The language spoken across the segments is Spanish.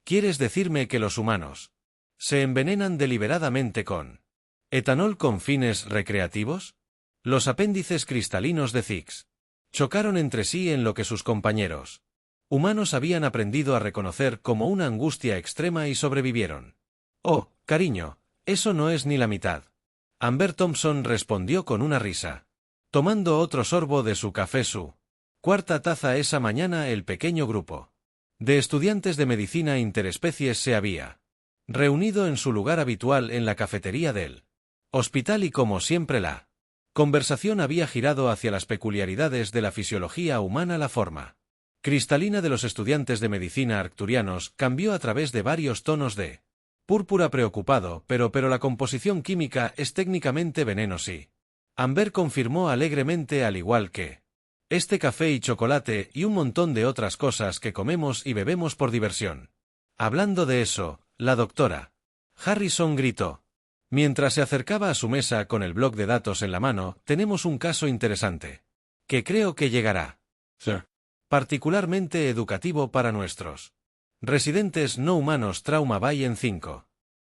¿Quieres decirme que los humanos se envenenan deliberadamente con etanol con fines recreativos? Los apéndices cristalinos de Zix chocaron entre sí en lo que sus compañeros humanos habían aprendido a reconocer como una angustia extrema y sobrevivieron. Oh, cariño, eso no es ni la mitad. Amber Thompson respondió con una risa, tomando otro sorbo de su café, su cuarta taza esa mañana. El pequeño grupo de estudiantes de medicina interespecies se había reunido en su lugar habitual en la cafetería del hospital y como siempre la conversación había girado hacia las peculiaridades de la fisiología humana. La forma cristalina de los estudiantes de medicina arcturianos cambió a través de varios tonos de púrpura preocupado, pero la composición química es técnicamente veneno, sí. Amber confirmó alegremente, al igual que este café y chocolate y un montón de otras cosas que comemos y bebemos por diversión. Hablando de eso, la doctora Harrison gritó mientras se acercaba a su mesa con el bloc de datos en la mano, tenemos un caso interesante que creo que llegará Sir. particularmente educativo para nuestros residentes no humanos. Trauma Bay. En 5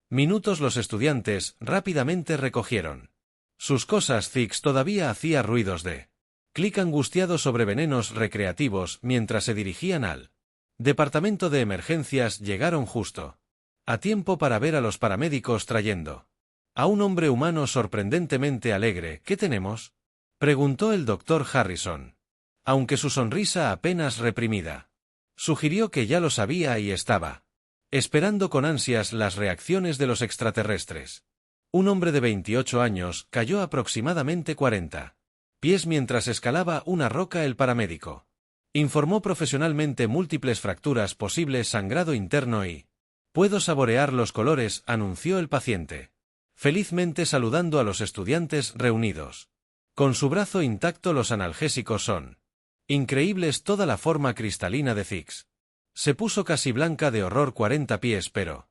minutos los estudiantes rápidamente recogieron sus cosas. Zix todavía hacía ruidos de clic angustiado sobre venenos recreativos mientras se dirigían al departamento de emergencias. Llegaron justo a tiempo para ver a los paramédicos trayendo a un hombre humano sorprendentemente alegre. ¿Qué tenemos?, preguntó el doctor Harrison, aunque su sonrisa apenas reprimida sugirió que ya lo sabía y estaba esperando con ansias las reacciones de los extraterrestres. Un hombre de 28 años cayó aproximadamente 40 pies mientras escalaba una roca. El paramédico informó profesionalmente múltiples fracturas, posibles sangrado interno y puedo saborear los colores, anunció el paciente, felizmente saludando a los estudiantes reunidos. Con su brazo intacto. Los analgésicos son increíbles. Toda la forma cristalina de Zix se puso casi blanca de horror. 40 pies, pero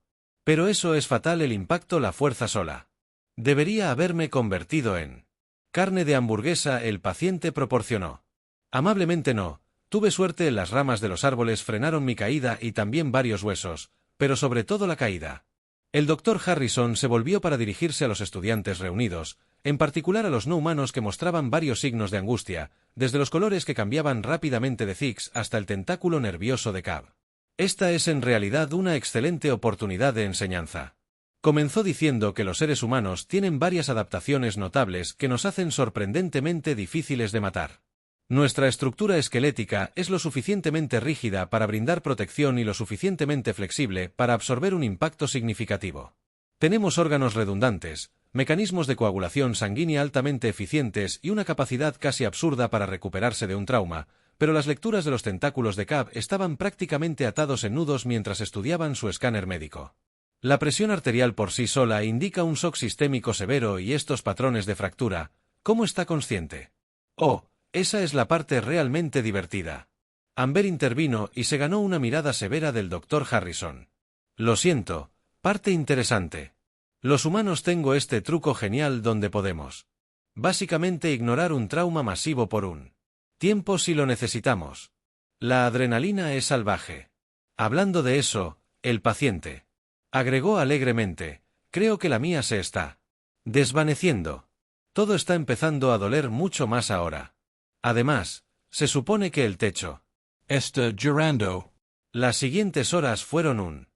eso es fatal. El impacto, la fuerza sola debería haberme convertido en carne de hamburguesa. El paciente proporcionó amablemente no, tuve suerte. Las ramas de los árboles frenaron mi caída y también varios huesos, pero sobre todo la caída. El doctor Harrison se volvió para dirigirse a los estudiantes reunidos, en particular a los no humanos que mostraban varios signos de angustia, desde los colores que cambiaban rápidamente de Zix hasta el tentáculo nervioso de Cab. Esta es en realidad una excelente oportunidad de enseñanza. Comenzó diciendo que los seres humanos tienen varias adaptaciones notables que nos hacen sorprendentemente difíciles de matar. Nuestra estructura esquelética es lo suficientemente rígida para brindar protección y lo suficientemente flexible para absorber un impacto significativo. Tenemos órganos redundantes, mecanismos de coagulación sanguínea altamente eficientes y una capacidad casi absurda para recuperarse de un trauma, pero las lecturas de los tentáculos de Cab estaban prácticamente atados en nudos mientras estudiaban su escáner médico. La presión arterial por sí sola indica un shock sistémico severo y estos patrones de fractura. ¿Cómo está consciente? Oh, esa es la parte realmente divertida. Amber intervino y se ganó una mirada severa del doctor Harrison. Lo siento, parte interesante. Los humanos tengo este truco genial donde podemos básicamente ignorar un trauma masivo por un tiempo si lo necesitamos. La adrenalina es salvaje. Hablando de eso, el paciente agregó alegremente, creo que la mía se está desvaneciendo. Todo está empezando a doler mucho más ahora. Además, se supone que el techo está llorando. Las siguientes horas fueron un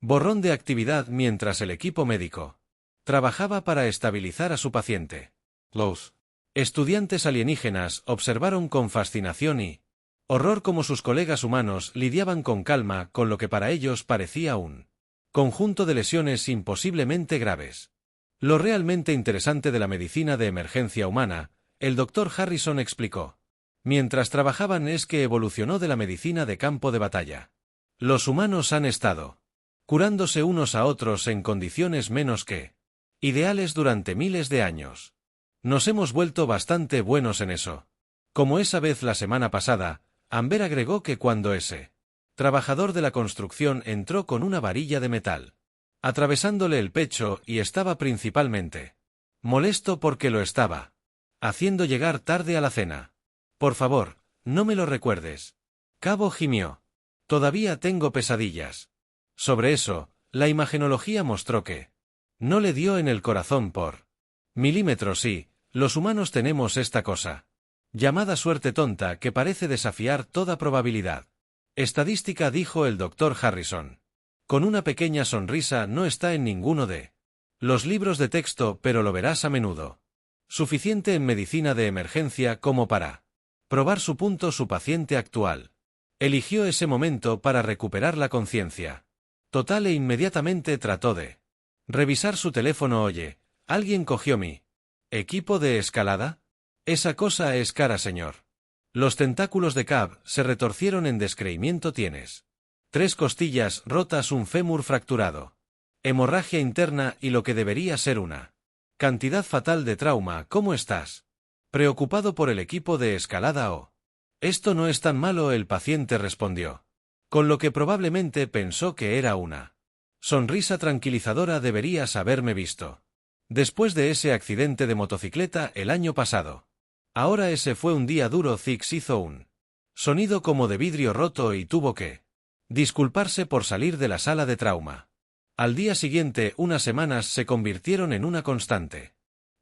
borrón de actividad mientras el equipo médico trabajaba para estabilizar a su paciente. Los estudiantes alienígenas observaron con fascinación y horror cómo sus colegas humanos lidiaban con calma con lo que para ellos parecía un conjunto de lesiones imposiblemente graves. Lo realmente interesante de la medicina de emergencia humana, el doctor Harrison explicó, mientras trabajaban es que evolucionó de la medicina de campo de batalla. Los humanos han estado curándose unos a otros en condiciones menos que ideales durante miles de años. Nos hemos vuelto bastante buenos en eso. Como esa vez la semana pasada, Amber agregó que cuando ese trabajador de la construcción entró con una varilla de metal atravesándole el pecho y estaba principalmente molesto porque lo estaba haciendo llegar tarde a la cena. Por favor, no me lo recuerdes. Cabo gimió. Todavía tengo pesadillas. Sobre eso, la imagenología mostró que no le dio en el corazón por milímetros. Sí, los humanos tenemos esta cosa llamada suerte tonta que parece desafiar toda probabilidad. Estadística, dijo el Dr. Harrison. Con una pequeña sonrisa. No está en ninguno de los libros de texto, pero lo verás a menudo. Suficiente en medicina de emergencia como para probar su punto. Su paciente actual eligió ese momento para recuperar la conciencia total e inmediatamente trató de revisar su teléfono. Oye, ¿alguien cogió mi equipo de escalada? Esa cosa es cara, señor. Los tentáculos de Cab se retorcieron en descreimiento. Tienes 3 costillas rotas, un fémur fracturado, hemorragia interna y lo que debería ser una cantidad fatal de trauma. ¿Cómo estás? ¿Preocupado por el equipo de escalada o? Esto no es tan malo, el paciente respondió, con lo que probablemente pensó que era una sonrisa tranquilizadora. Deberías haberme visto después de ese accidente de motocicleta el año pasado. Ahora ese fue un día duro. Zix hizo un sonido como de vidrio roto y tuvo que disculparse por salir de la sala de trauma. Al día siguiente, unas semanas se convirtieron en una constante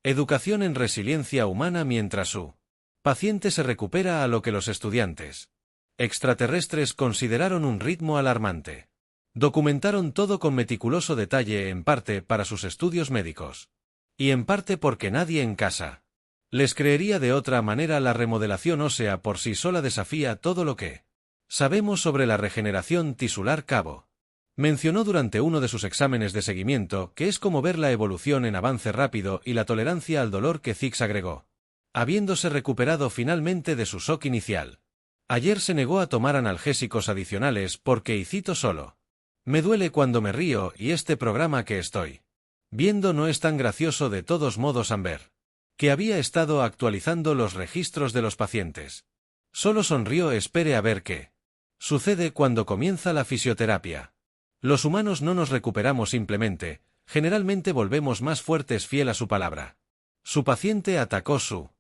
educación en resiliencia humana mientras su paciente se recupera, a lo que los estudiantes extraterrestres consideraron un ritmo alarmante. Documentaron todo con meticuloso detalle, en parte para sus estudios médicos y en parte porque nadie en casa les creería de otra manera. La remodelación ósea por sí sola desafía todo lo que sabemos sobre la regeneración tisular. Cabo mencionó durante uno de sus exámenes de seguimiento que es como ver la evolución en avance rápido y la tolerancia al dolor que Zix agregó, habiéndose recuperado finalmente de su shock inicial. Ayer se negó a tomar analgésicos adicionales porque, y cito solo, me duele cuando me río y este programa que estoy viendo no es tan gracioso. De todos modos, Amber, que había estado actualizando los registros de los pacientes, solo sonrió. Espere a ver qué sucede cuando comienza la fisioterapia. Los humanos no nos recuperamos simplemente, generalmente volvemos más fuertes. Fiel a su palabra, su paciente atacó su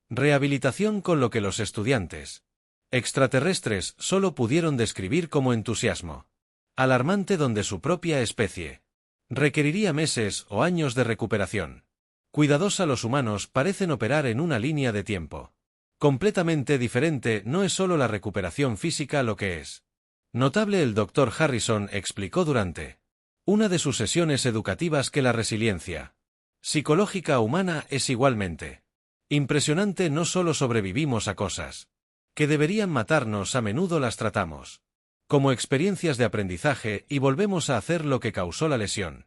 rehabilitación con lo que los estudiantes extraterrestres solo pudieron describir como entusiasmo alarmante, donde su propia especie requeriría meses o años de recuperación cuidadosa. Los humanos parecen operar en una línea de tiempo completamente diferente. No es solo la recuperación física lo que es notable. El Dr. Harrison explicó durante una de sus sesiones educativas que la resiliencia psicológica humana es igualmente impresionante. No solo sobrevivimos a cosas que deberían matarnos, a menudo las tratamos como experiencias de aprendizaje y volvemos a hacer lo que causó la lesión.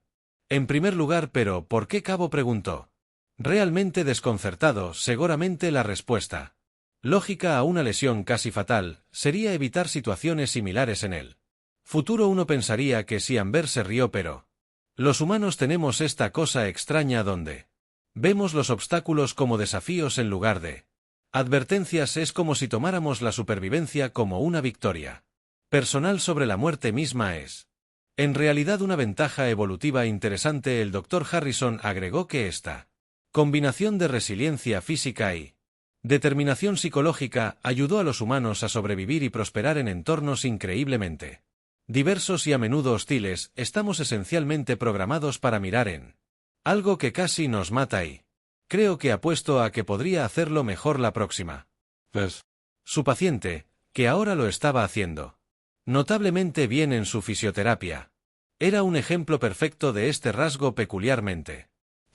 En primer lugar, ¿pero por qué? Cabo preguntó, realmente desconcertado. Seguramente la respuesta lógica a una lesión casi fatal sería evitar situaciones similares en el futuro. Uno pensaría que sí. Amber se rió, pero los humanos tenemos esta cosa extraña donde vemos los obstáculos como desafíos en lugar de advertencias. Es como si tomáramos la supervivencia como una victoria personal sobre la muerte misma. Es en realidad una ventaja evolutiva interesante. El Dr. Harrison agregó que esta combinación de resiliencia física y determinación psicológica ayudó a los humanos a sobrevivir y prosperar en entornos increíblemente diversos y a menudo hostiles. Estamos esencialmente programados para mirar en algo que casi nos mata y creo que apuesto a que podría hacerlo mejor la próxima vez. Su paciente, que ahora lo estaba haciendo notablemente bien en su fisioterapia, era un ejemplo perfecto de este rasgo peculiarmente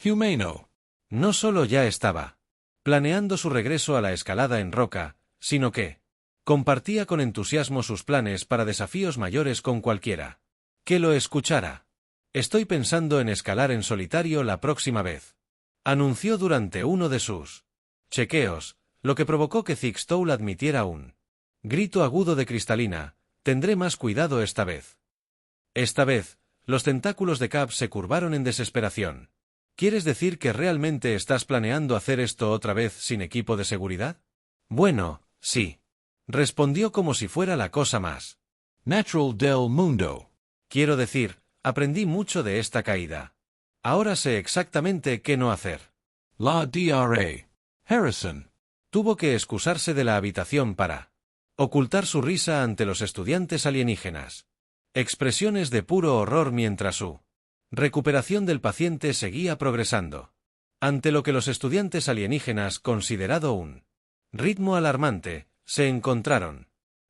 humano. No solo ya estaba planeando su regreso a la escalada en roca, sino que compartía con entusiasmo sus planes para desafíos mayores con cualquiera que lo escuchara. Estoy pensando en escalar en solitario la próxima vez, anunció durante uno de sus chequeos, lo que provocó que Zix Toul admitiera un grito agudo de Cristalina. Tendré más cuidado esta vez. Esta vez, los tentáculos de Cab se curvaron en desesperación. ¿Quieres decir que realmente estás planeando hacer esto otra vez sin equipo de seguridad? Bueno, sí. Respondió como si fuera la cosa más natural del mundo. Quiero decir, aprendí mucho de esta caída. Ahora sé exactamente qué no hacer. La Dra. Harrison tuvo que excusarse de la habitación para ocultar su risa ante los estudiantes alienígenas. Expresiones de puro horror mientras su recuperación del paciente seguía progresando. Ante lo que los estudiantes alienígenas considerado un ritmo alarmante, se encontraron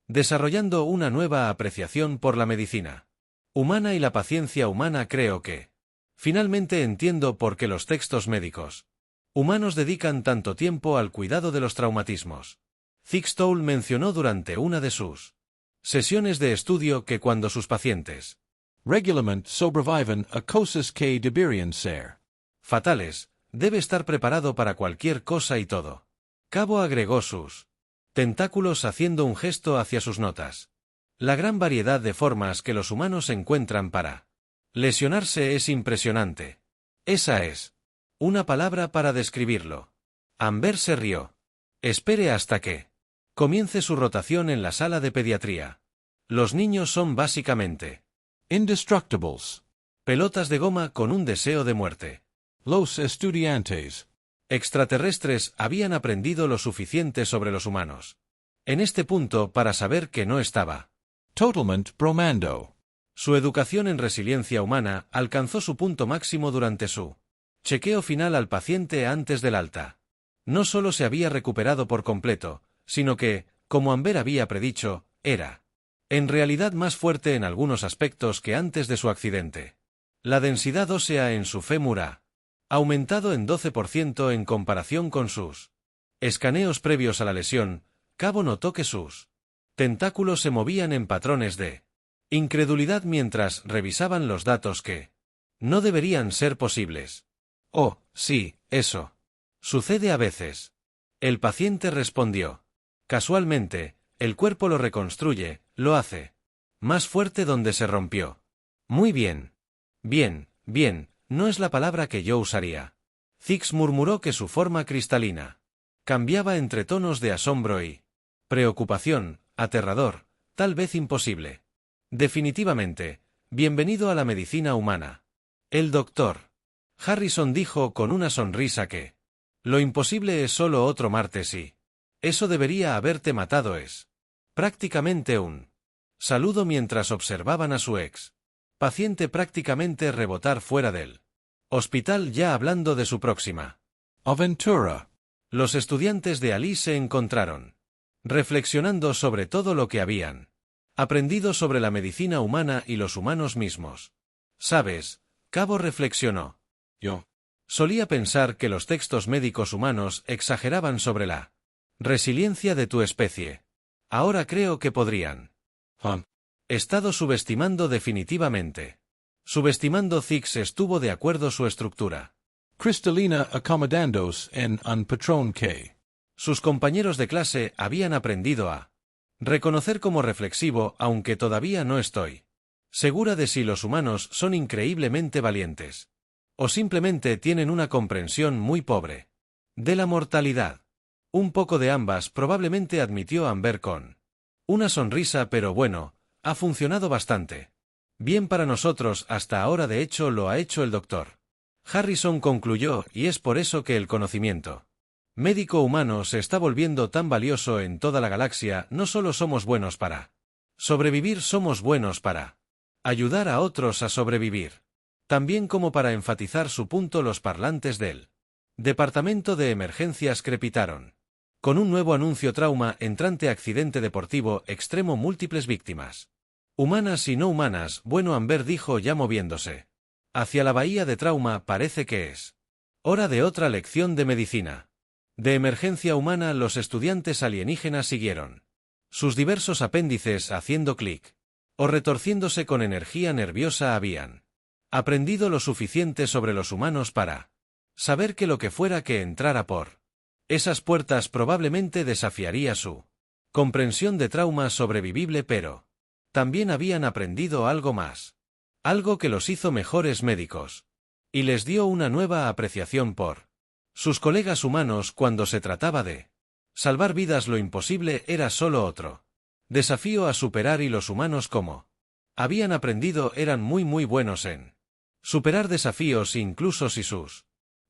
desarrollando una nueva apreciación por la medicina humana y la paciencia humana. Creo que finalmente entiendo por qué los textos médicos humanos dedican tanto tiempo al cuidado de los traumatismos. Thickstall mencionó durante una de sus sesiones de estudio que cuando sus pacientes regularmente sobreviven a cosas que deberían ser fatales, debe estar preparado para cualquier cosa y todo. Cabo agregó sus tentáculos haciendo un gesto hacia sus notas. La gran variedad de formas que los humanos encuentran para lesionarse es impresionante. Esa es una palabra para describirlo. Amber se rió. Espere hasta que comience su rotación en la sala de pediatría. Los niños son básicamente indestructibles. Pelotas de goma con un deseo de muerte. Los estudiantes extraterrestres habían aprendido lo suficiente sobre los humanos en este punto para saber que no estaba totalmente bromando. Su educación en resiliencia humana alcanzó su punto máximo durante su chequeo final al paciente antes del alta. No solo se había recuperado por completo, sino que, como Amber había predicho, era en realidad más fuerte en algunos aspectos que antes de su accidente. La densidad ósea en su fémur ha aumentado en 12% en comparación con sus escaneos previos a la lesión. Cabo notó que sus tentáculos se movían en patrones de incredulidad mientras revisaban los datos que no deberían ser posibles. Oh, sí, eso sucede a veces. El paciente respondió. Casualmente, el cuerpo lo reconstruye, lo hace más fuerte donde se rompió. Muy bien. Bien, no es la palabra que yo usaría. Thix murmuró que su forma cristalina cambiaba entre tonos de asombro y preocupación, aterrador, tal vez imposible. Definitivamente, bienvenido a la medicina humana. El doctor Harrison dijo con una sonrisa que lo imposible es solo otro martes y eso debería haberte matado. Es prácticamente un saludo mientras observaban a su ex paciente prácticamente rebotar fuera del hospital ya hablando de su próxima aventura. Los estudiantes de Alice se encontraron reflexionando sobre todo lo que habían aprendido sobre la medicina humana y los humanos mismos. ¿Sabes? Cabo reflexionó. Yo solía pensar que los textos médicos humanos exageraban sobre la resiliencia de tu especie. Ahora creo que podrían estado subestimando definitivamente. Subestimando. Thix estuvo de acuerdo. Su estructura cristalina acomodándose en un patrón que sus compañeros de clase habían aprendido a reconocer como reflexivo, aunque todavía no estoy segura de si los humanos son increíblemente valientes o simplemente tienen una comprensión muy pobre de la mortalidad. Un poco de ambas, probablemente, admitió Amber con una sonrisa, pero bueno, ha funcionado bastante bien para nosotros hasta ahora. De hecho, lo ha hecho el doctor Harrison, concluyó, y es por eso que el conocimiento médico humano se está volviendo tan valioso en toda la galaxia. No solo somos buenos para sobrevivir, somos buenos para ayudar a otros a sobrevivir. También como para enfatizar su punto. Los parlantes del departamento de emergencias crepitaron con un nuevo anuncio: trauma entrante, accidente deportivo extremo, múltiples víctimas humanas y no humanas. Bueno, Amber dijo ya moviéndose hacia la bahía de trauma, parece que es hora de otra lección de medicina. De emergencia humana. Los estudiantes alienígenas siguieron sus diversos apéndices haciendo clic o retorciéndose con energía nerviosa. Habían aprendido lo suficiente sobre los humanos para saber que lo que fuera que entrara por esas puertas probablemente desafiaría su comprensión de trauma sobrevivible, pero también habían aprendido algo más, algo que los hizo mejores médicos y les dio una nueva apreciación por sus colegas humanos. Cuando se trataba de salvar vidas, lo imposible era solo otro desafío a superar, y los humanos, como habían aprendido, eran muy buenos en superar desafíos, incluso si sus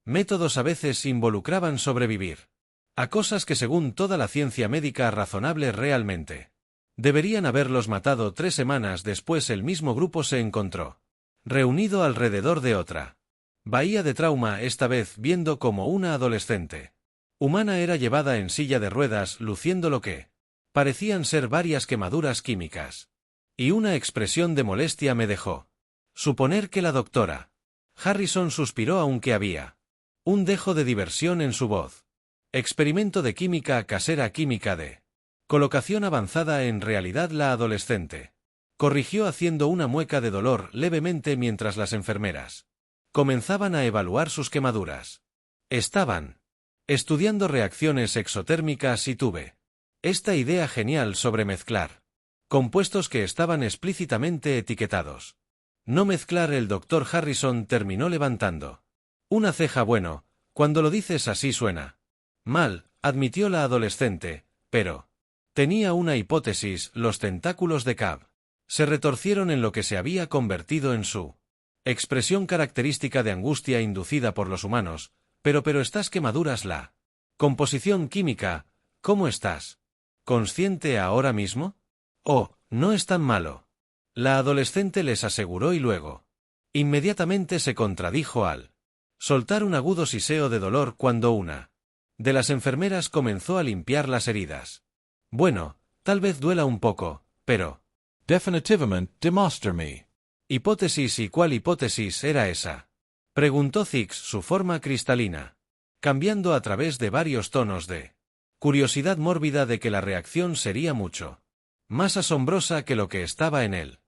métodos a veces involucraban sobrevivir a cosas que, según toda la ciencia médica razonable, realmente Deberían haberlos matado 3 semanas después. El mismo grupo se encontró reunido alrededor de otra bahía de trauma, esta vez viendo cómo una adolescente humana era llevada en silla de ruedas luciendo lo que parecían ser varias quemaduras químicas. Y una expresión de molestia me dejó suponer que la doctora Harrison suspiró, aunque había un dejo de diversión en su voz. Experimento de química casera, química de colocación avanzada. En realidad la adolescente corrigió haciendo una mueca de dolor levemente mientras las enfermeras comenzaban a evaluar sus quemaduras. Estaban estudiando reacciones exotérmicas y tuve esta idea genial sobre mezclar compuestos que estaban explícitamente etiquetados. No mezclar. El doctor Harrison terminó levantando una ceja. Bueno, cuando lo dices así suena mal, admitió la adolescente, pero tenía una hipótesis. Los tentáculos de Cab se retorcieron en lo que se había convertido en su expresión característica de angustia inducida por los humanos. Pero estas quemaduras, la composición química, ¿cómo estás? ¿Consciente ahora mismo? Oh, no es tan malo. La adolescente les aseguró y luego inmediatamente se contradijo al soltar un agudo siseo de dolor cuando una de las enfermeras comenzó a limpiar las heridas. Bueno, tal vez duela un poco, pero definitivamente demostra me. ¿Hipótesis? ¿Y cuál hipótesis era esa?, preguntó Zix, su forma cristalina cambiando a través de varios tonos de curiosidad mórbida de que la reacción sería mucho más asombrosa que lo que estaba en él.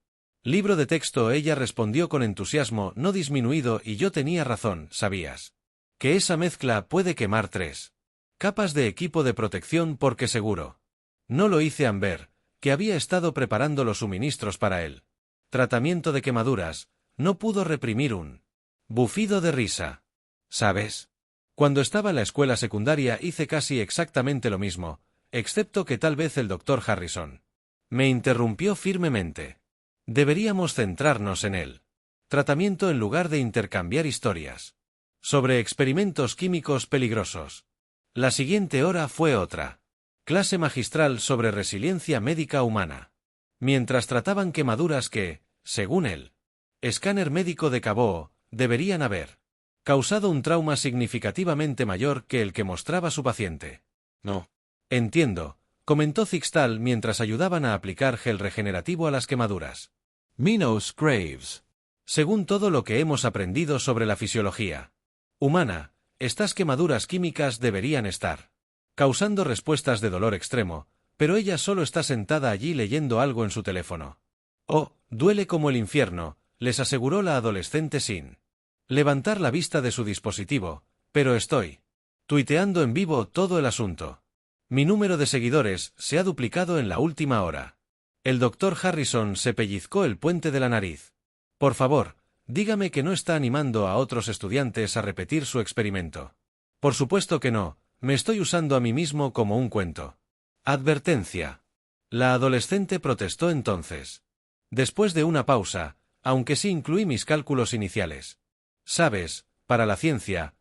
Libro de texto. Ella respondió con entusiasmo no disminuido. Y yo tenía razón. ¿Sabías que esa mezcla puede quemar 3 capas de equipo de protección? Porque seguro no lo hice. Amber, que había estado preparando los suministros para él tratamiento de quemaduras, no pudo reprimir un bufido de risa. ¿Sabes? Cuando estaba en la escuela secundaria hice casi exactamente lo mismo, excepto que tal vez el doctor Harrison me interrumpió firmemente. Deberíamos centrarnos en el tratamiento en lugar de intercambiar historias sobre experimentos químicos peligrosos. La siguiente hora fue otra clase magistral sobre resiliencia médica humana. Mientras trataban quemaduras que, según el escáner médico de Cabot, deberían haber causado un trauma significativamente mayor que el que mostraba su paciente. No. Entiendo, comentó Zixtal mientras ayudaban a aplicar gel regenerativo a las quemaduras. Minos Graves. Según todo lo que hemos aprendido sobre la fisiología humana, estas quemaduras químicas deberían estar causando respuestas de dolor extremo, pero ella solo está sentada allí leyendo algo en su teléfono. Oh, duele como el infierno, les aseguró la adolescente sin levantar la vista de su dispositivo, pero estoy tuiteando en vivo todo el asunto. Mi número de seguidores se ha duplicado en la última hora. El doctor Harrison se pellizcó el puente de la nariz. Por favor, dígame que no está animando a otros estudiantes a repetir su experimento. Por supuesto que no, me estoy usando a mí mismo como un cuento. Advertencia. La adolescente protestó entonces. Después de una pausa, aunque sí incluí mis cálculos iniciales. Sabes, para la ciencia,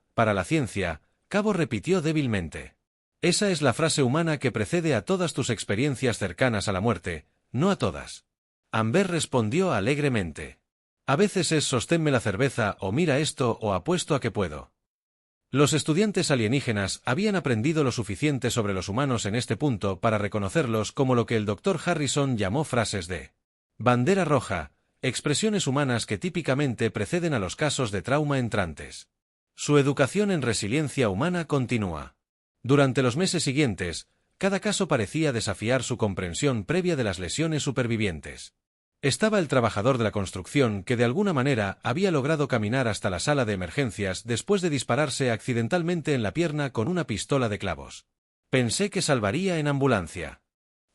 Cabo repitió débilmente. Esa es la frase humana que precede a todas tus experiencias cercanas a la muerte, no a todas. Amber respondió alegremente. A veces es sosténme la cerveza o mira esto o apuesto a que puedo. Los estudiantes alienígenas habían aprendido lo suficiente sobre los humanos en este punto para reconocerlos como lo que el Dr. Harrison llamó frases de bandera roja, expresiones humanas que típicamente preceden a los casos de trauma entrantes. Su educación en resiliencia humana continúa. Durante los meses siguientes, cada caso parecía desafiar su comprensión previa de las lesiones supervivientes. Estaba el trabajador de la construcción que de alguna manera había logrado caminar hasta la sala de emergencias después de dispararse accidentalmente en la pierna con una pistola de clavos. Pensé que salvaría en ambulancia.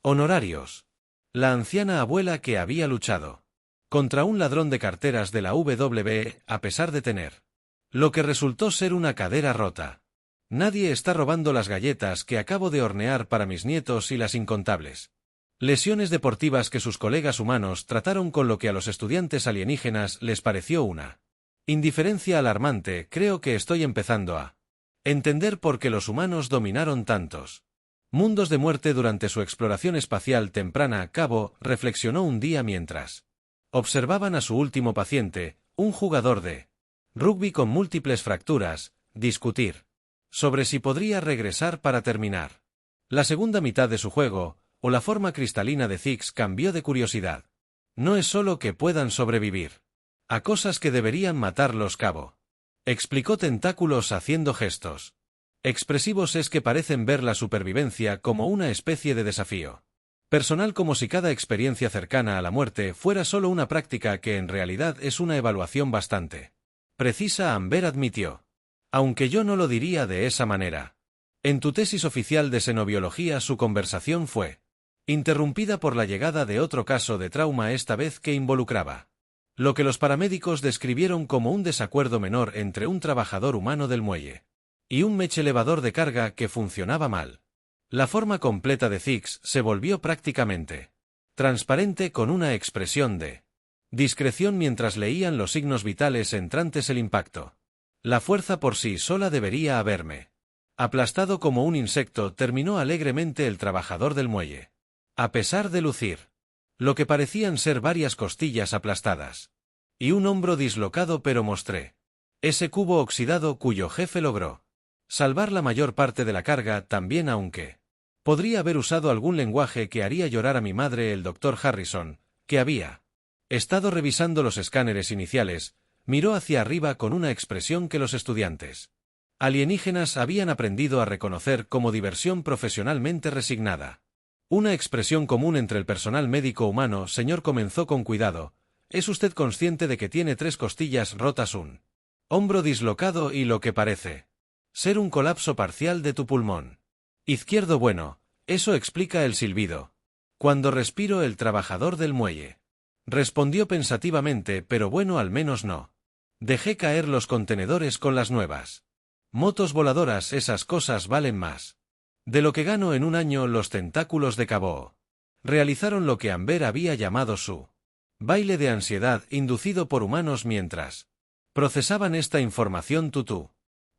Honorarios. La anciana abuela que había luchado contra un ladrón de carteras de la WWE a pesar de tener lo que resultó ser una cadera rota. Nadie está robando las galletas que acabo de hornear para mis nietos y las incontables lesiones deportivas que sus colegas humanos trataron con lo que a los estudiantes alienígenas les pareció una indiferencia alarmante. Creo que estoy empezando a entender por qué los humanos dominaron tantos Mundos de muerte. Durante su exploración espacial temprana, Cabo reflexionó un día mientras observaban a su último paciente, un jugador de rugby con múltiples fracturas, discutir sobre si podría regresar para terminar la segunda mitad de su juego, o la forma cristalina de Zix cambió de curiosidad. No es solo que puedan sobrevivir a cosas que deberían matarlos, Cabo, explicó Tentáculos haciendo gestos expresivos. Es que parecen ver la supervivencia como una especie de desafío personal, como si cada experiencia cercana a la muerte fuera solo una práctica que en realidad es una evaluación bastante precisa, Amber admitió. Aunque yo no lo diría de esa manera. En tu tesis oficial de xenobiología. Su conversación fue interrumpida por la llegada de otro caso de trauma, esta vez que involucraba lo que los paramédicos describieron como un desacuerdo menor entre un trabajador humano del muelle y un meche elevador de carga que funcionaba mal. La forma completa de Zix se volvió prácticamente transparente, con una expresión de discreción mientras leían los signos vitales entrantes. El impacto. La fuerza por sí sola debería haberme aplastado como un insecto, terminó alegremente el trabajador del muelle. A pesar de lucir lo que parecían ser varias costillas aplastadas y un hombro dislocado, pero mostré ese cubo oxidado cuyo jefe logró salvar la mayor parte de la carga también, aunque podría haber usado algún lenguaje que haría llorar a mi madre. El doctor Harrison, que había estado revisando los escáneres iniciales, miró hacia arriba con una expresión que los estudiantes alienígenas habían aprendido a reconocer como diversión profesionalmente resignada. Una expresión común entre el personal médico humano. Señor, comenzó con cuidado, ¿es usted consciente de que tiene 3 costillas rotas, un hombro dislocado y lo que parece ser un colapso parcial de tu pulmón izquierdo? Bueno, eso explica el silbido cuando respiro. El trabajador del muelle respondió pensativamente, pero bueno, al menos no dejé caer los contenedores con las nuevas motos voladoras. Esas cosas valen más de lo que gano en un año. Los tentáculos de Cabo realizaron lo que Amber había llamado su baile de ansiedad inducido por humanos mientras procesaban esta información. Tú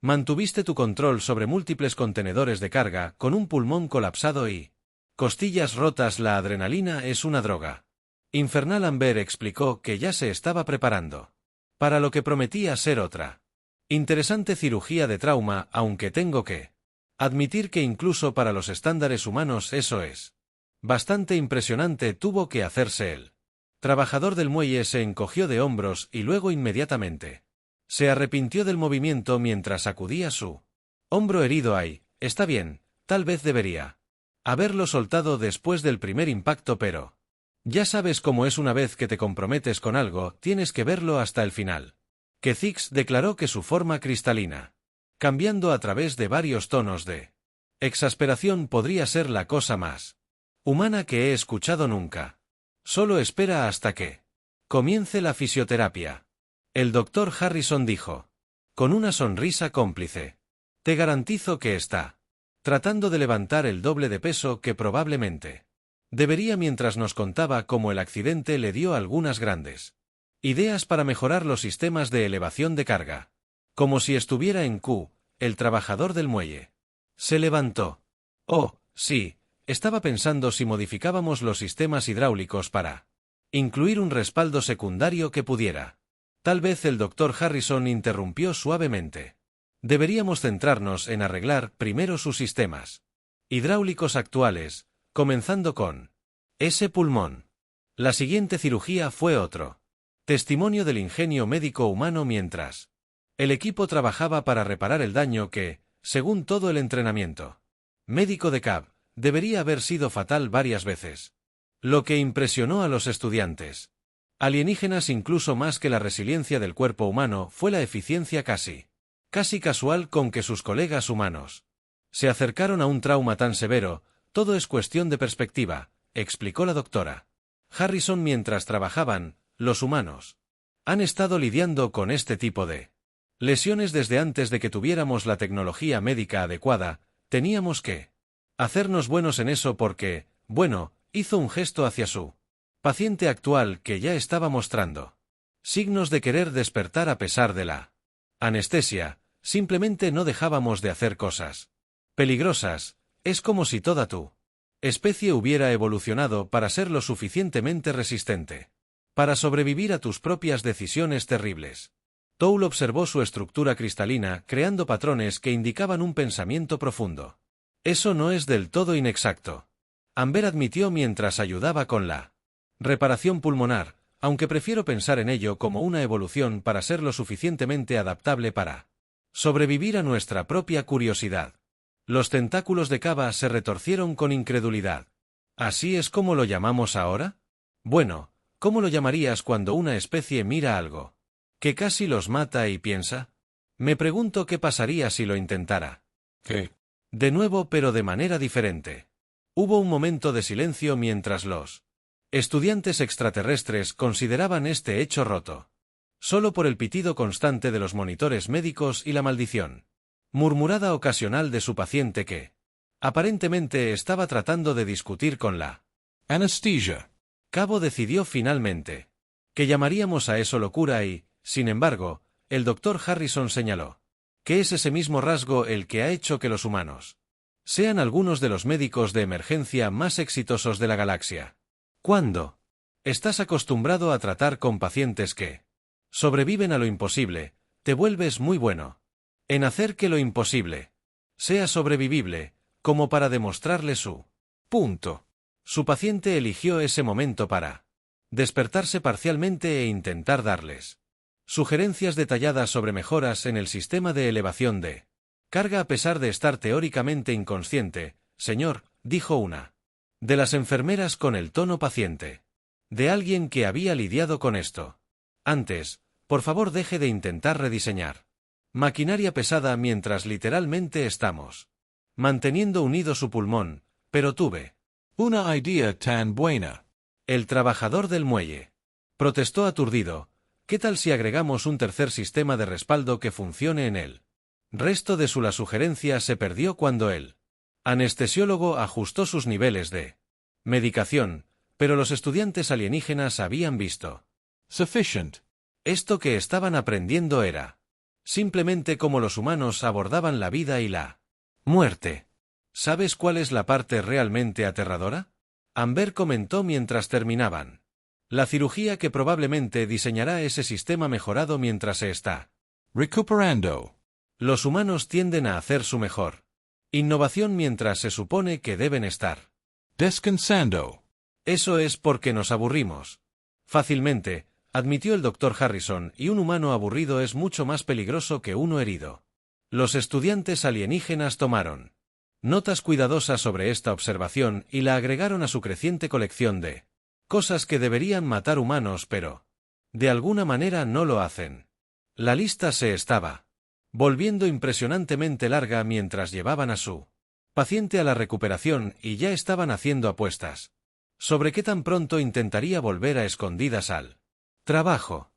mantuviste tu control sobre múltiples contenedores de carga con un pulmón colapsado y costillas rotas. La adrenalina es una droga infernal. Amber explicó que ya se estaba preparando para lo que prometía ser otra interesante cirugía de trauma, aunque tengo que admitir que incluso para los estándares humanos eso es bastante impresionante. Tuvo que hacerse. El trabajador del muelle se encogió de hombros y luego inmediatamente se arrepintió del movimiento mientras sacudía su hombro herido. Ay, está bien, tal vez debería haberlo soltado después del primer impacto, pero ya sabes cómo es, una vez que te comprometes con algo, tienes que verlo hasta el final. Que Zix declaró que su forma cristalina, cambiando a través de varios tonos de exasperación, podría ser la cosa más humana que he escuchado nunca. Solo espera hasta que comience la fisioterapia. El doctor Harrison dijo, con una sonrisa cómplice. Te garantizo que está tratando de levantar el doble de peso que probablemente debería, mientras nos contaba cómo el accidente le dio algunas grandes ideas para mejorar los sistemas de elevación de carga. Como si estuviera en Q. El trabajador del muelle se levantó. Oh, sí, estaba pensando si modificábamos los sistemas hidráulicos para incluir un respaldo secundario que pudiera. Tal vez. El doctor Harrison interrumpió suavemente. Deberíamos centrarnos en arreglar primero sus sistemas hidráulicos actuales, comenzando con ese pulmón. La siguiente cirugía fue otro testimonio del ingenio médico humano mientras el equipo trabajaba para reparar el daño que, según todo el entrenamiento médico de Cab, debería haber sido fatal varias veces. Lo que impresionó a los estudiantes alienígenas incluso más que la resiliencia del cuerpo humano fue la eficiencia casi casual con que sus colegas humanos se acercaron a un trauma tan severo. Todo es cuestión de perspectiva, explicó la doctora Harrison mientras trabajaban. Los humanos han estado lidiando con este tipo de lesiones desde antes de que tuviéramos la tecnología médica adecuada. Teníamos que hacernos buenos en eso porque, bueno, hizo un gesto hacia su paciente actual que ya estaba mostrando signos de querer despertar a pesar de la anestesia. Simplemente no dejábamos de hacer cosas peligrosas. Es como si toda tu especie hubiera evolucionado para ser lo suficientemente resistente para sobrevivir a tus propias decisiones terribles. Toul observó su estructura cristalina, creando patrones que indicaban un pensamiento profundo. Eso no es del todo inexacto. Amber admitió mientras ayudaba con la reparación pulmonar, aunque prefiero pensar en ello como una evolución para ser lo suficientemente adaptable para sobrevivir a nuestra propia curiosidad. Los tentáculos de Cava se retorcieron con incredulidad. ¿Así es como lo llamamos ahora? Bueno, ¿cómo lo llamarías cuando una especie mira algo que casi los mata y piensa? Me pregunto qué pasaría si lo intentara. ¿Qué? De nuevo, pero de manera diferente. Hubo un momento de silencio mientras los estudiantes extraterrestres consideraban este hecho roto. Solo por el pitido constante de los monitores médicos y la maldición murmurada ocasional de su paciente que aparentemente estaba tratando de discutir con la Anesthesia. Cabo decidió finalmente que llamaríamos a eso locura y, sin embargo, el Dr. Harrison señaló que es ese mismo rasgo el que ha hecho que los humanos sean algunos de los médicos de emergencia más exitosos de la galaxia. Cuando estás acostumbrado a tratar con pacientes que sobreviven a lo imposible, te vuelves muy bueno en hacer que lo imposible sea sobrevivible, como para demostrarle su punto. Su paciente eligió ese momento para despertarse parcialmente e intentar darles sugerencias detalladas sobre mejoras en el sistema de elevación de carga a pesar de estar teóricamente inconsciente. Señor, dijo una de las enfermeras con el tono paciente de alguien que había lidiado con esto antes. Por favor, deje de intentar rediseñar maquinaria pesada mientras literalmente estamos manteniendo unido su pulmón, pero tuve Una idea tan buena. el trabajador del muelle protestó aturdido. ¿Qué tal si agregamos un tercer sistema de respaldo que funcione en él? Resto de la sugerencia se perdió cuando el anestesiólogo ajustó sus niveles de medicación, pero los estudiantes alienígenas habían visto Sufficient. esto que estaban aprendiendo era simplemente cómo los humanos abordaban la vida y la muerte. ¿Sabes cuál es la parte realmente aterradora? Amber comentó mientras terminaban la cirugía que probablemente diseñará ese sistema mejorado mientras se está Recuperando. Los humanos tienden a hacer su mejor innovación mientras se supone que deben estar Descansando. Eso es porque nos aburrimos fácilmente, admitió el Dr. Harrison, y un humano aburrido es mucho más peligroso que uno herido. Los estudiantes alienígenas tomaron notas cuidadosas sobre esta observación y la agregaron a su creciente colección de cosas que deberían matar humanos pero de alguna manera no lo hacen. La lista se estaba volviendo impresionantemente larga mientras llevaban a su paciente a la recuperación y ya estaban haciendo apuestas sobre qué tan pronto intentaría volver a escondidas al trabajo.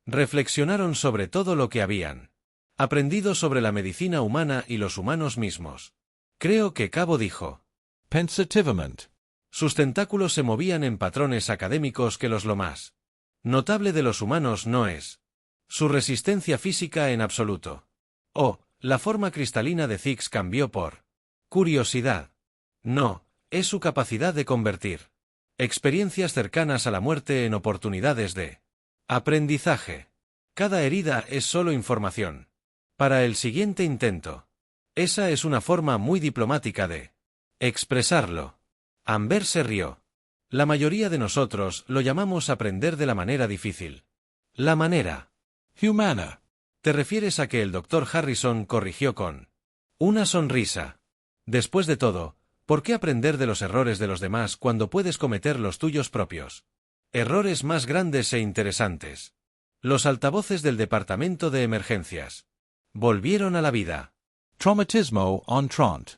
Reflexionaron sobre todo lo que habían aprendido sobre la medicina humana y los humanos mismos. Creo que Cabo dijo. Pensativamente. Sus tentáculos se movían en patrones académicos que lo más notable de los humanos no es su resistencia física en absoluto. La forma cristalina de Zix cambió por curiosidad. No, es su capacidad de convertir experiencias cercanas a la muerte en oportunidades de aprendizaje. Cada herida es solo información para el siguiente intento. Esa es una forma muy diplomática de expresarlo. Amber se rió. La mayoría de nosotros lo llamamos aprender de la manera difícil. La manera Humana. ¿Te refieres a que el Dr. Harrison corrigió con una sonrisa? Después de todo, ¿por qué aprender de los errores de los demás cuando puedes cometer los tuyos propios? Errores más grandes e interesantes. Los altavoces del departamento de emergencias volvieron a la vida. Traumatismo en Tront.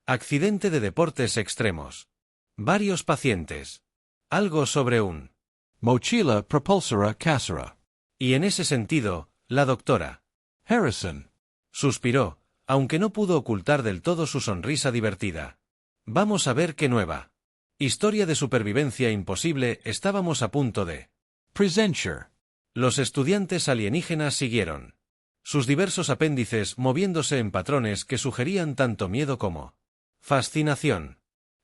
Accidente de deportes extremos. Varios pacientes. Algo sobre un Mochila propulsora casera. Y en ese sentido, la doctora Harrison suspiró, aunque no pudo ocultar del todo su sonrisa divertida. Vamos a ver qué nueva historia de supervivencia imposible estábamos a punto de presentar. Los estudiantes alienígenas siguieron sus diversos apéndices moviéndose en patrones que sugerían tanto miedo como Fascinación.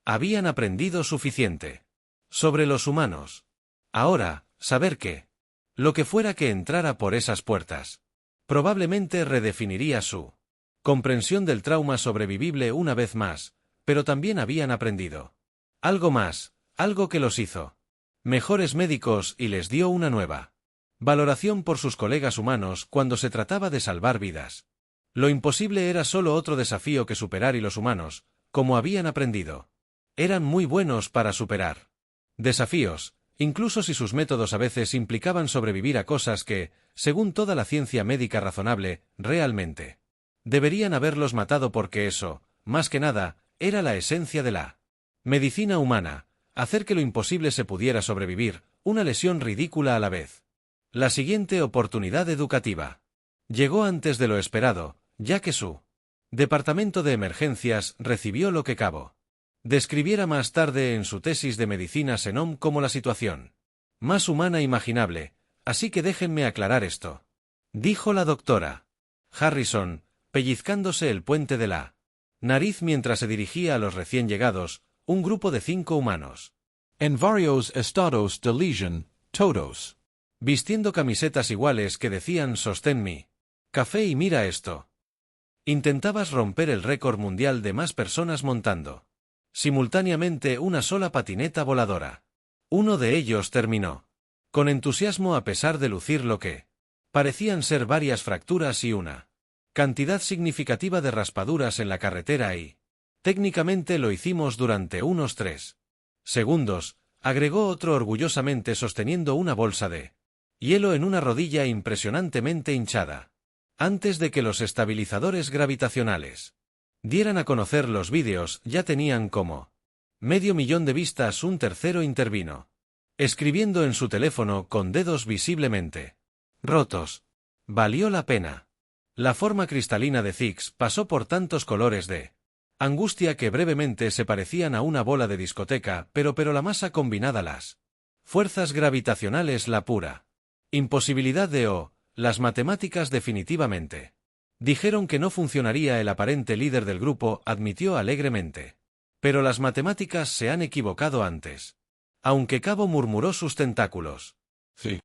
Habían aprendido suficiente. Sobre los humanos. Ahora, saber qué. Lo que fuera que entrara por esas puertas. Probablemente redefiniría su comprensión del trauma sobrevivible una vez más, pero también habían aprendido algo más, algo que los hizo mejores médicos y les dio una nueva valoración por sus colegas humanos cuando se trataba de salvar vidas. Lo imposible era solo otro desafío que superar y los humanos, como habían aprendido, eran muy buenos para superar desafíos, incluso si sus métodos a veces implicaban sobrevivir a cosas que, según toda la ciencia médica razonable, realmente deberían haberlos matado porque eso, más que nada, era la esencia de la medicina humana, hacer que lo imposible se pudiera sobrevivir, una lesión ridícula a la vez. La siguiente oportunidad educativa llegó antes de lo esperado, ya que su departamento de emergencias recibió lo que Cabo describiera más tarde en su tesis de medicina Senom como la situación más humana imaginable, así que déjenme aclarar esto, dijo la doctora Harrison, pellizcándose el puente de la nariz mientras se dirigía a los recién llegados, un grupo de 5 humanos. En varios estados de lesion, todos. Vistiendo camisetas iguales que decían «Sostén mi café y mira esto». Intentabas romper el récord mundial de más personas montando simultáneamente una sola patineta voladora. Uno de ellos terminó con entusiasmo a pesar de lucir lo que parecían ser varias fracturas y una cantidad significativa de raspaduras en la carretera y, técnicamente lo hicimos durante unos 3 segundos, agregó otro orgullosamente sosteniendo una bolsa de hielo en una rodilla impresionantemente hinchada. Antes de que los estabilizadores gravitacionales dieran a conocer los vídeos, ya tenían como 500.000 de vistas. Un tercero intervino, escribiendo en su teléfono con dedos visiblemente rotos. Valió la pena. La forma cristalina de Zix pasó por tantos colores de angustia que brevemente se parecían a una bola de discoteca, pero la masa combinada, las fuerzas gravitacionales, la pura imposibilidad de las matemáticas definitivamente dijeron que no funcionaría. El aparente líder del grupo admitió alegremente. Pero las matemáticas se han equivocado antes. Aunque Cabo murmuró sus tentáculos. Sí.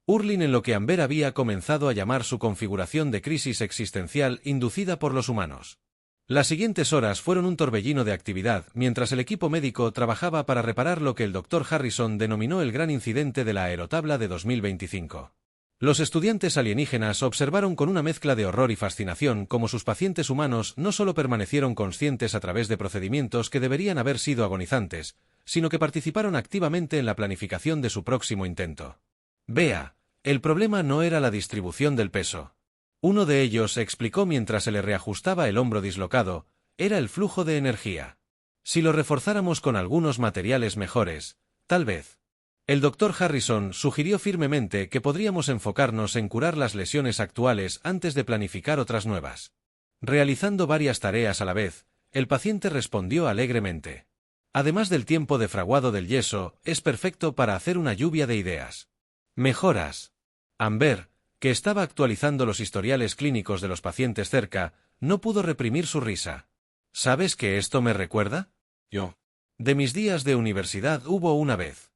Hurling en lo que Amber había comenzado a llamar su configuración de crisis existencial inducida por los humanos. Las siguientes horas fueron un torbellino de actividad, mientras el equipo médico trabajaba para reparar lo que el Dr. Harrison denominó el gran incidente de la aerotabla de 2025. Los estudiantes alienígenas observaron con una mezcla de horror y fascinación cómo sus pacientes humanos no solo permanecieron conscientes a través de procedimientos que deberían haber sido agonizantes, sino que participaron activamente en la planificación de su próximo intento. Vea, el problema no era la distribución del peso. Uno de ellos explicó mientras se le reajustaba el hombro dislocado, era el flujo de energía. Si lo reforzáramos con algunos materiales mejores, tal vez. El Dr. Harrison sugirió firmemente que podríamos enfocarnos en curar las lesiones actuales antes de planificar otras nuevas. Realizando varias tareas a la vez, el paciente respondió alegremente. Además del tiempo de fraguado del yeso, es perfecto para hacer una lluvia de ideas. Mejoras. Amber, que estaba actualizando los historiales clínicos de los pacientes cerca, no pudo reprimir su risa. ¿Sabes qué esto me recuerda? Yo. De mis días de universidad hubo una vez.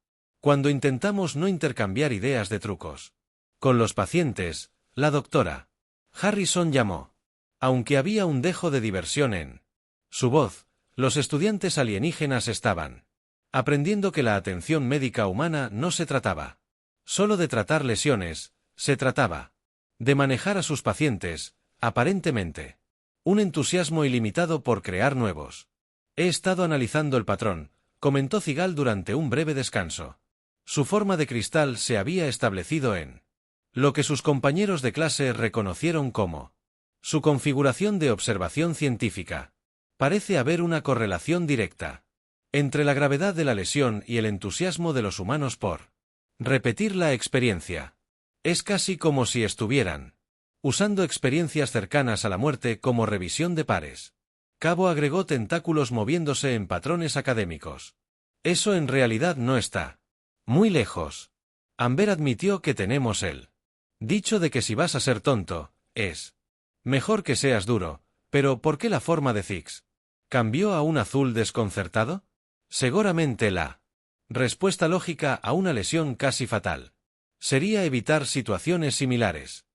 Cuando intentamos no intercambiar ideas de trucos. Con los pacientes, la doctora Harrison llamó. Aunque había un dejo de diversión en su voz, los estudiantes alienígenas estaban aprendiendo que la atención médica humana no se trataba solo de tratar lesiones, se trataba de manejar a sus pacientes, aparentemente. Un entusiasmo ilimitado por crear nuevos. He estado analizando el patrón, comentó Zigal durante un breve descanso. Su forma de cristal se había establecido en lo que sus compañeros de clase reconocieron como su configuración de observación científica. Parece haber una correlación directa entre la gravedad de la lesión y el entusiasmo de los humanos por repetir la experiencia. Es casi como si estuvieran usando experiencias cercanas a la muerte como revisión de pares. Cabo agregó tentáculos moviéndose en patrones académicos. Eso en realidad no está muy lejos. Amber admitió que tenemos el dicho de que si vas a ser tonto, es mejor que seas duro, pero ¿por qué la forma de Zix? ¿Cambió a un azul desconcertado? Seguramente la respuesta lógica a una lesión casi fatal sería evitar situaciones similares.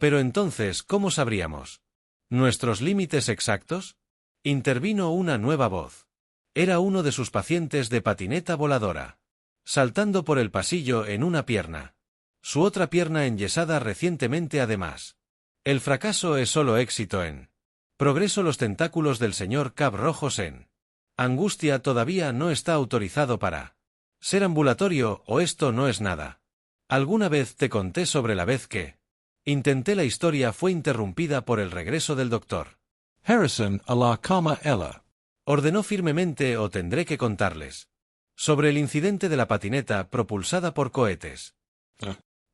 Pero entonces, ¿cómo sabríamos nuestros límites exactos? Intervino una nueva voz. Era uno de sus pacientes de patineta voladora, saltando por el pasillo en una pierna. Su otra pierna enyesada recientemente además. El fracaso es solo éxito en progreso. Los tentáculos del señor Cab rojos en angustia todavía no está autorizado para ser ambulatorio, o esto no es nada. Alguna vez te conté sobre la vez que intenté. La historia fue interrumpida por el regreso del doctor Harrison a la cama Ella. Ordenó firmemente, o tendré que contarles sobre el incidente de la patineta propulsada por cohetes.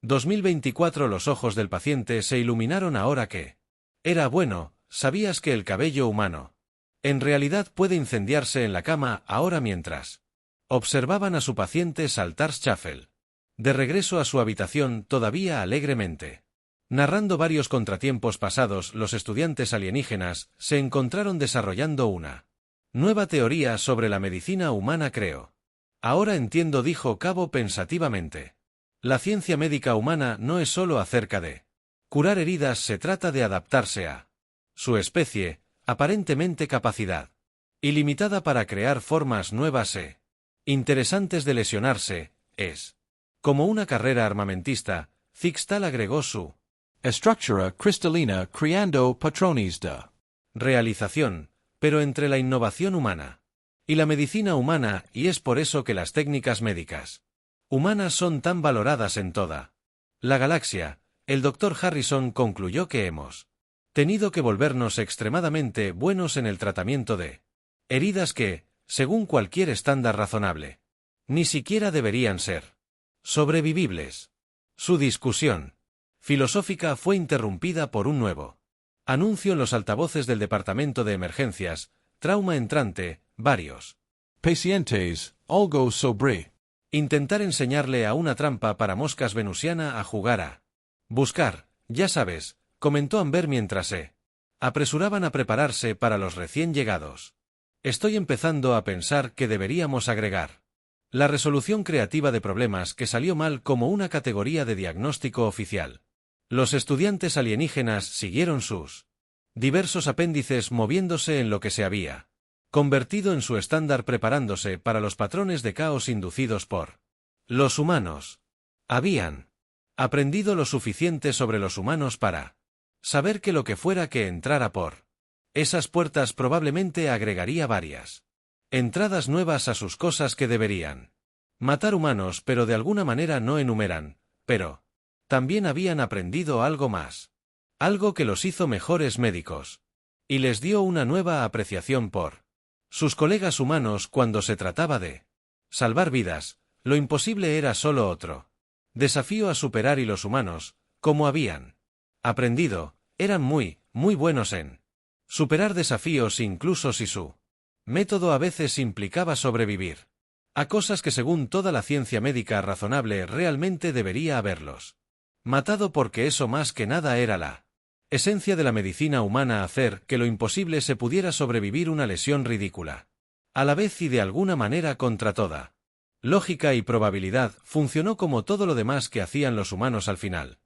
2024. Los ojos del paciente se iluminaron ahora que era bueno. ¿Sabías que el cabello humano en realidad puede incendiarse en la cama ahora? Mientras observaban a su paciente saltar Schaffel de regreso a su habitación, todavía alegremente narrando varios contratiempos pasados, los estudiantes alienígenas se encontraron desarrollando una nueva teoría sobre la medicina humana. Creo ahora entiendo, dijo Cabo pensativamente. La ciencia médica humana no es solo acerca de curar heridas, se trata de adaptarse a su especie, aparentemente capacidad ilimitada para crear formas nuevas e interesantes de lesionarse. Es como una carrera armamentista. Zixtal agregó su Structura cristallina creando patrones de realización, pero entre la innovación humana y la medicina humana, y es por eso que las técnicas médicas humanas son tan valoradas en toda la galaxia. El Dr. Harrison concluyó que hemos tenido que volvernos extremadamente buenos en el tratamiento de heridas que, según cualquier estándar razonable, ni siquiera deberían ser sobrevivibles. Su discusión filosófica fue interrumpida por un nuevo anuncio en los altavoces del departamento de emergencias. Trauma entrante, varios pacientes, algo sobre intentar enseñarle a una trampa para moscas venusiana a jugar a buscar, ya sabes, comentó Amber mientras se apresuraban a prepararse para los recién llegados. Estoy empezando a pensar que deberíamos agregar la resolución creativa de problemas que salió mal como una categoría de diagnóstico oficial. Los estudiantes alienígenas siguieron sus diversos apéndices moviéndose en lo que se había convertido en su estándar, preparándose para los patrones de caos inducidos por los humanos. Habían aprendido lo suficiente sobre los humanos para saber que lo que fuera que entrara por esas puertas probablemente agregaría varias entradas nuevas a sus cosas que deberían matar humanos, pero de alguna manera no enumeran. Pero también habían aprendido algo más, algo que los hizo mejores médicos y les dio una nueva apreciación por sus colegas humanos. Cuando se trataba de salvar vidas, lo imposible era solo otro desafío a superar, y los humanos, como habían aprendido, eran muy buenos en superar desafíos, incluso si su método a veces implicaba sobrevivir a cosas que según toda la ciencia médica razonable realmente debería haberlos matado, porque eso más que nada era la esencia de la medicina humana, hacer que lo imposible se pudiera sobrevivir una lesión ridícula. A la vez y de alguna manera contra toda lógica y probabilidad, funcionó como todo lo demás que hacían los humanos al final.